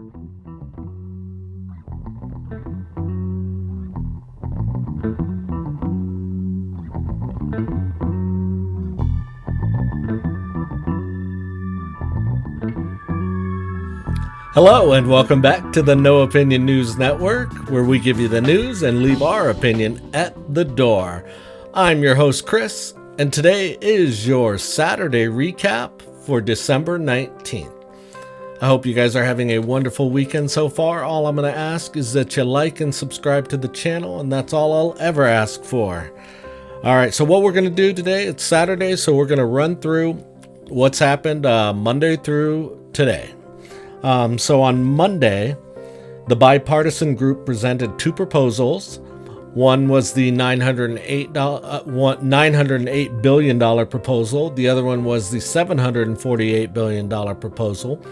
Hello and welcome back to the No Opinion News Network, where we give you the news and leave our opinion at the door. I'm your host, Chris, and today is your Saturday recap for December 19th. I hope you guys are having a wonderful weekend so far. All I'm going to ask is that you like and subscribe to the channel, and that's all I'll ever ask for. All right, so what we're going to do today, it's Saturday, so we're going to run through what's happened Monday through today. So on Monday, the bipartisan group presented two proposals. One was the $908 billion proposal. The other one was the $748 billion proposal.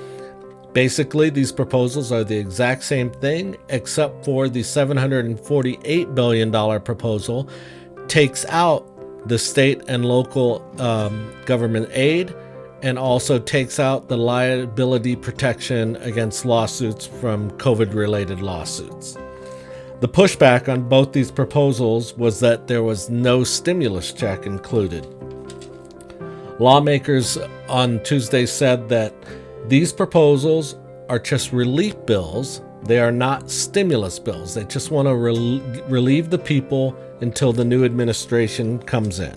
Basically, these proposals are the exact same thing, except for the $748 billion proposal takes out the state and local government aid, and also takes out the liability protection against lawsuits from COVID-related lawsuits. The pushback on both these proposals was that there was no stimulus check included. Lawmakers on Tuesday said that these proposals are just relief bills. They are not stimulus bills. They just want to relieve the people until the new administration comes in.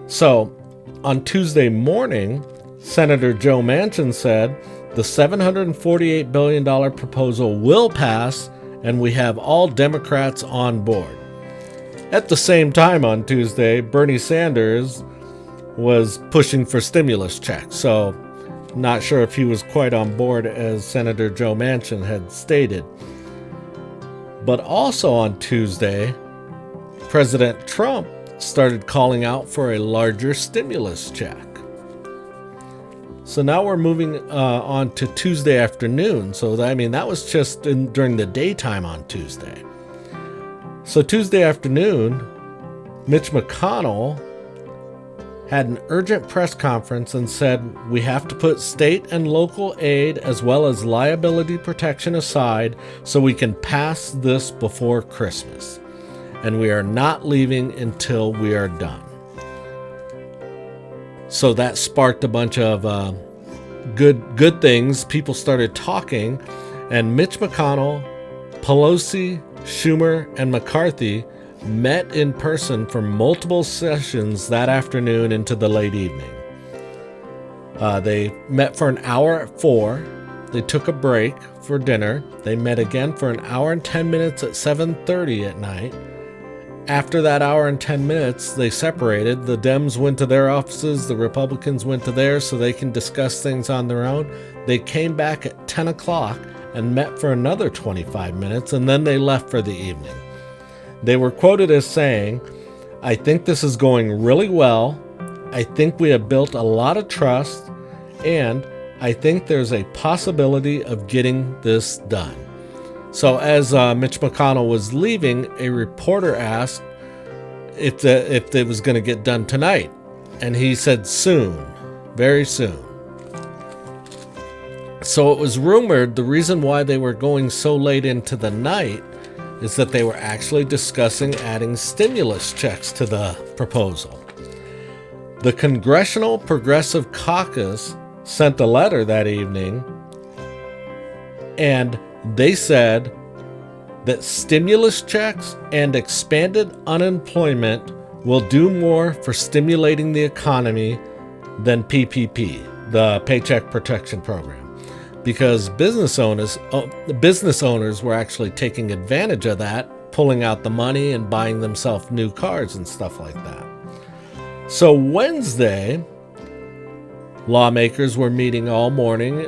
So, on Tuesday morning, Senator Joe Manchin said the $748 billion proposal will pass and we have all Democrats on board. At the same time on Tuesday, Bernie Sanders was pushing for stimulus checks, so not sure if he was quite on board as Senator Joe Manchin had stated. But also on Tuesday, President Trump started calling out for a larger stimulus check. So now we're moving on to Tuesday afternoon. So that was just during the daytime on Tuesday. So Tuesday afternoon, Mitch McConnell had an urgent press conference and said, we have to put state and local aid as well as liability protection aside so we can pass this before Christmas. And we are not leaving until we are done. So that sparked a bunch of good things. People started talking, and Mitch McConnell, Pelosi, Schumer, and McCarthy met in person for multiple sessions that afternoon into the late evening. They met for an hour at 4. They took a break for dinner. They met again for an hour and 10 minutes at 7:30 at night. After that hour and 10 minutes, they separated. The Dems went to their offices, the Republicans went to theirs so they can discuss things on their own. They came back at 10 o'clock and met for another 25 minutes, and then they left for the evening. They were quoted as saying, I think this is going really well. I think we have built a lot of trust, and I think there's a possibility of getting this done. So as Mitch McConnell was leaving, a reporter asked if it was going to get done tonight. And he said soon, very soon. So it was rumored the reason why they were going so late into the night is that they were actually discussing adding stimulus checks to the proposal. The Congressional Progressive Caucus sent a letter that evening, and they said that stimulus checks and expanded unemployment will do more for stimulating the economy than PPP, the Paycheck Protection Program, because business owners were actually taking advantage of that, pulling out the money and buying themselves new cars and stuff like that. So Wednesday, lawmakers were meeting all morning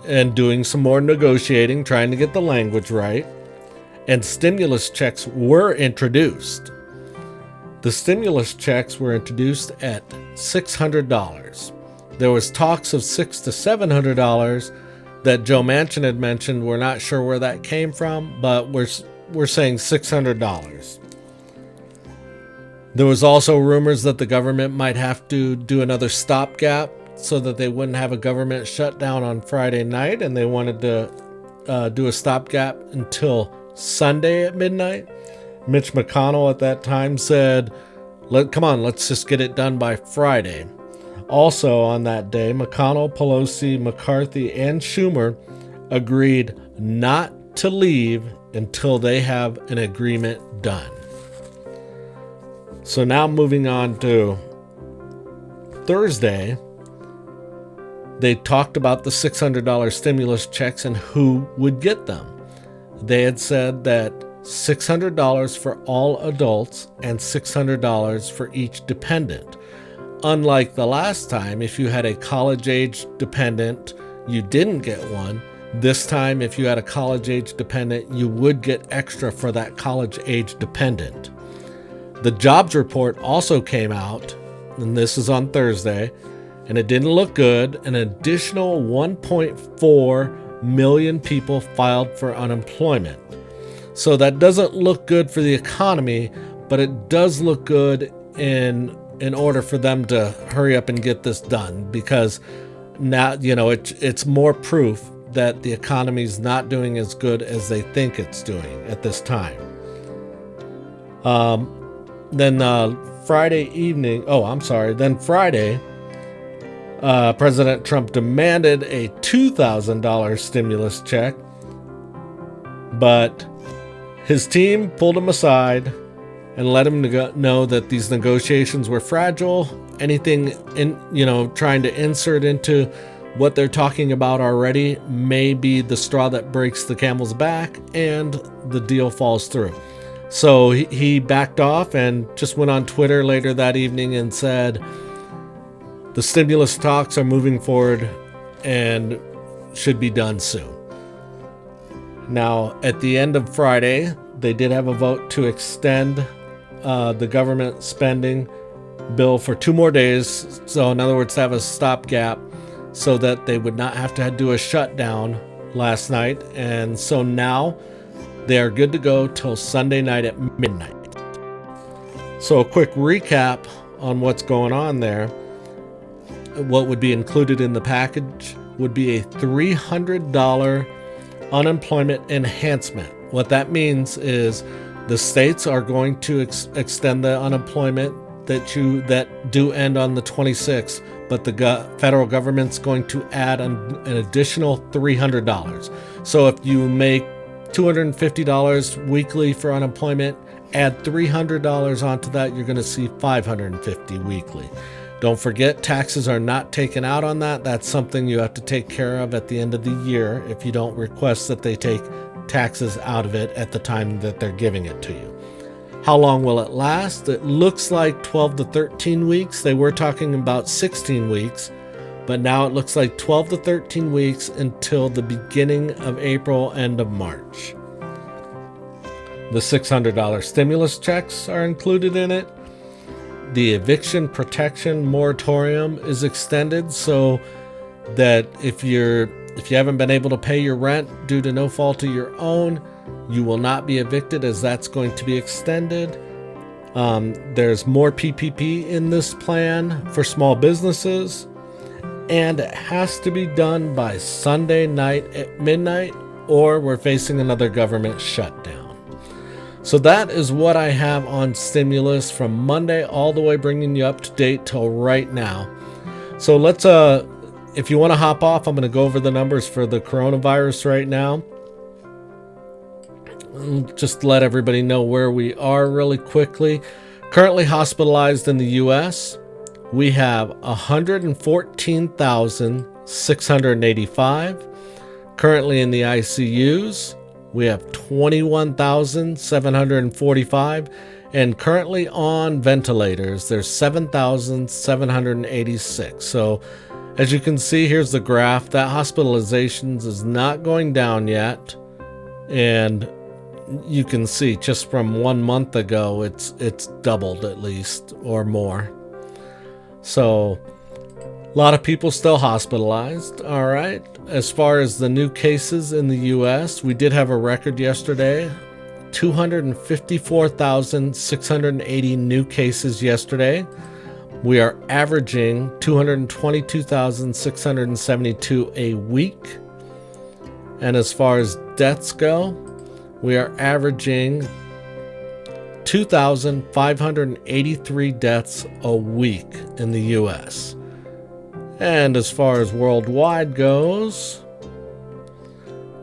and doing some more negotiating, trying to get the language right, and stimulus checks were introduced. The stimulus checks were introduced at $600. There was talks of $600 to $700 that Joe Manchin had mentioned. We're not sure where that came from, but we're saying $600. There was also rumors that the government might have to do another stopgap so that they wouldn't have a government shutdown on Friday night, and they wanted to do a stopgap until Sunday at midnight. Mitch McConnell at that time said, come on, let's just get it done by Friday. Also on that day, McConnell, Pelosi, McCarthy, and Schumer agreed not to leave until they have an agreement done. So now moving on to Thursday, they talked about the $600 stimulus checks and who would get them. They had said that $600 for all adults and $600 for each dependent. Unlike the last time, if you had a college-age dependent, you didn't get one. This time, if you had a college-age dependent, you would get extra for that college-age dependent. The jobs report also came out, and this is on Thursday, and it didn't look good. An additional 1.4 million people filed for unemployment. So that doesn't look good for the economy, but it does look good in order for them to hurry up and get this done, because now, it's more proof that the economy is not doing as good as they think it's doing at this time. Then Friday, President Trump demanded a $2,000 stimulus check, but his team pulled him aside and let him know that these negotiations were fragile. Anything trying to insert into what they're talking about already may be the straw that breaks the camel's back, and the deal falls through. So he backed off and just went on Twitter later that evening and said the stimulus talks are moving forward and should be done soon. Now, at the end of Friday, they did have a vote to extend the government spending bill for 2 more days. So in other words, to have a stopgap so that they would not have to do a shutdown last night. And so now they are good to go till Sunday night at midnight. So a quick recap on what's going on there. What would be included in the package would be a $300 unemployment enhancement. What that means is the states are going to extend the unemployment that do end on the 26th, but the federal government's going to add an additional $300. So if you make $250 weekly for unemployment, add $300 onto that, you're going to see $550 weekly. Don't forget, taxes are not taken out on that. That's something you have to take care of at the end of the year if you don't request that they take taxes out of it at the time that they're giving it to you. How long will it last? It looks like 12 to 13 weeks. They were talking about 16 weeks, but now it looks like 12 to 13 weeks until the beginning of April, end of March. The $600 stimulus checks are included in it. The eviction protection moratorium is extended so that if you haven't been able to pay your rent due to no fault of your own, you will not be evicted, as that's going to be extended. There's more PPP in this plan for small businesses, and it has to be done by Sunday night at midnight, or we're facing another government shutdown. So that is what I have on stimulus from Monday all the way, bringing you up to date till right now. So let's, if you want to hop off, I'm going to go over the numbers for the coronavirus right now. Just let everybody know where we are really quickly. Currently hospitalized in the U.S., we have 114,685. Currently in the ICUs, we have 21,745. And currently on ventilators, there's 7,786. So as you can see, here's the graph. That hospitalizations is not going down yet. And you can see just from 1 month ago, it's doubled at least or more. So a lot of people still hospitalized. All right. As far as the new cases in the U.S., we did have a record yesterday. 254,680 new cases yesterday. We are averaging 222,672 a week. And as far as deaths go, we are averaging 2,583 deaths a week in the U.S. And as far as worldwide goes,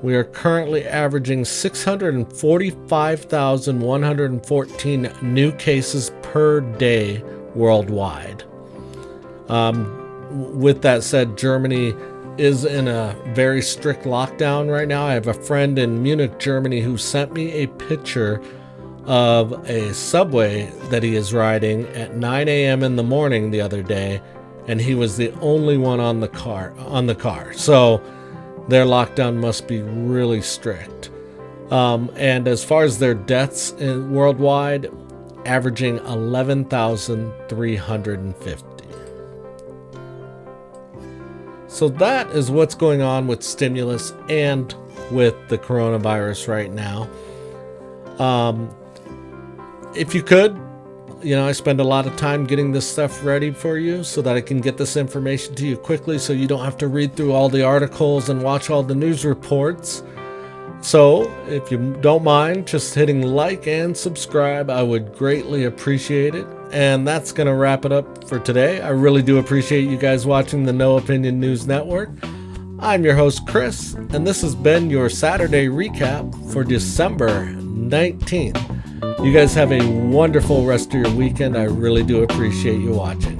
we are currently averaging 645,114 new cases per day worldwide. With that said, Germany is in a very strict lockdown right now. I have a friend in Munich, Germany, who sent me a picture of a subway that he is riding at 9 a.m. in the morning the other day, and he was the only one on the car. So their lockdown must be really strict. And as far as their deaths worldwide, averaging 11,350. So that is what's going on with stimulus and with the coronavirus right now. If you could, I spend a lot of time getting this stuff ready for you so that I can get this information to you quickly so you don't have to read through all the articles and watch all the news reports. So if you don't mind just hitting like and subscribe, I would greatly appreciate it. And that's going to wrap it up for today. I really do appreciate you guys watching the No Opinion News Network. I'm your host, Chris, and this has been your Saturday recap for December 19th. You guys have a wonderful rest of your weekend. I really do appreciate you watching.